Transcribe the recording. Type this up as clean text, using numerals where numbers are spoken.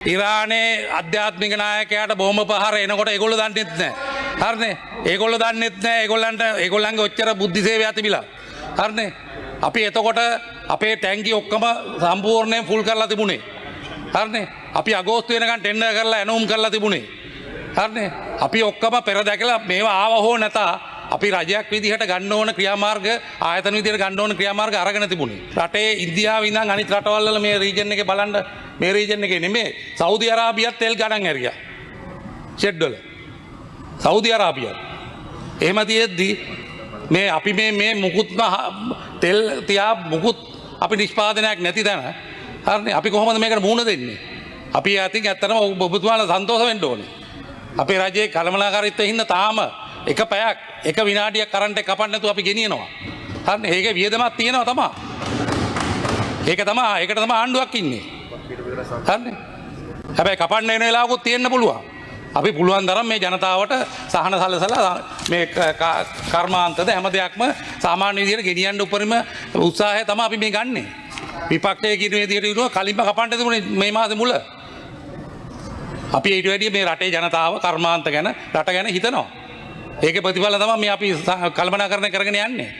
ඉරානයේ අධ්‍යාත්මික නායකයාට බෝම පහර එනකොට ඒගොල්ලෝ දන්නෙත් නැහැ. හරිනේ? ඒගොල්ලෝ දන්නෙත් නැහැ. ඒගොල්ලන්ගේ ඔච්චර බුද්ධි සේවය තිබිලා. හරිනේ? අපි එතකොට අපේ ටැංකි ඔක්කොම සම්පූර්ණයෙන් ෆුල් කරලා තිබුණේ. හරිනේ? අපි අගෝස්තු වෙනකන් ටෙන්ඩර් කරලා ඇනවුම් කරලා තිබුණේ. හරිනේ? අපි ඔක්කොම පෙර දැකලා මේවා ආව හෝ නැතා අපි රජයක් විදිහට ගන්න ඕන ක්‍රියාමාර්ග ආයතන විදිහට ගන්න ඕන ක්‍රියාමාර්ග අරගෙන තිබුණේ. රටේ ඉන්දියාව ඉඳන් අනිත් රටවල් වල මේ රීජන් එකේ බලන්න මේ රීජන් එකේ නෙමෙයි සෞදි අරාබියත් තෙල් ගණන් ඇරියා. ෂෙඩ් වල. සෞදි අරාබියත්. එහෙම තියෙද්දි මේ අපි මේ මුකුත්ම තෙල් තියා මුකුත් අපි නිෂ්පාදනයක් නැති තැන හරිනේ අපි කොහොමද මේකට මුහුණ දෙන්නේ? අපි අතින් ඇත්තටම ඔබතුමාලා සන්තෝෂ වෙන්න ඕනේ. අපේ රජයේ කළමනාකාරීත්වයෙන් හින්දා තාම එක පැයක් එක විනාඩියක් කරන්ට් එක කපන්න නැතුව අපි ගෙනියනවා. හරිනේ ඒකේ වියදමක් තියෙනවා තමයි. ඒකට තමයි ආණ්ඩුවක් ඉන්නේ. හරිනේ. හැබැයි කපන්න වෙන වෙලාවකුත් තියෙන්න පුළුවන්. අපි පුළුවන් තරම් මේ ජනතාවට සහන සලසලා මේ කර්මාන්තද හැම දෙයක්ම සාමාන්‍ය විදිහට ගෙනියන්න උපරිම උත්සාහය තමයි අපි මේ ගන්නෙ. විපක්ෂයේ කියන විදිහට ඉරුවා කලින්ම කපන්න තිබුණේ මේ මාසේ මුල. අපි ඊට වැඩිය මේ රටේ ජනතාව කර්මාන්ත ගැන රට ගැන හිතනවා. ඒකේ ප්‍රතිඵල තමයි මේ අපි කල්පනා කරගෙන යන්නේ.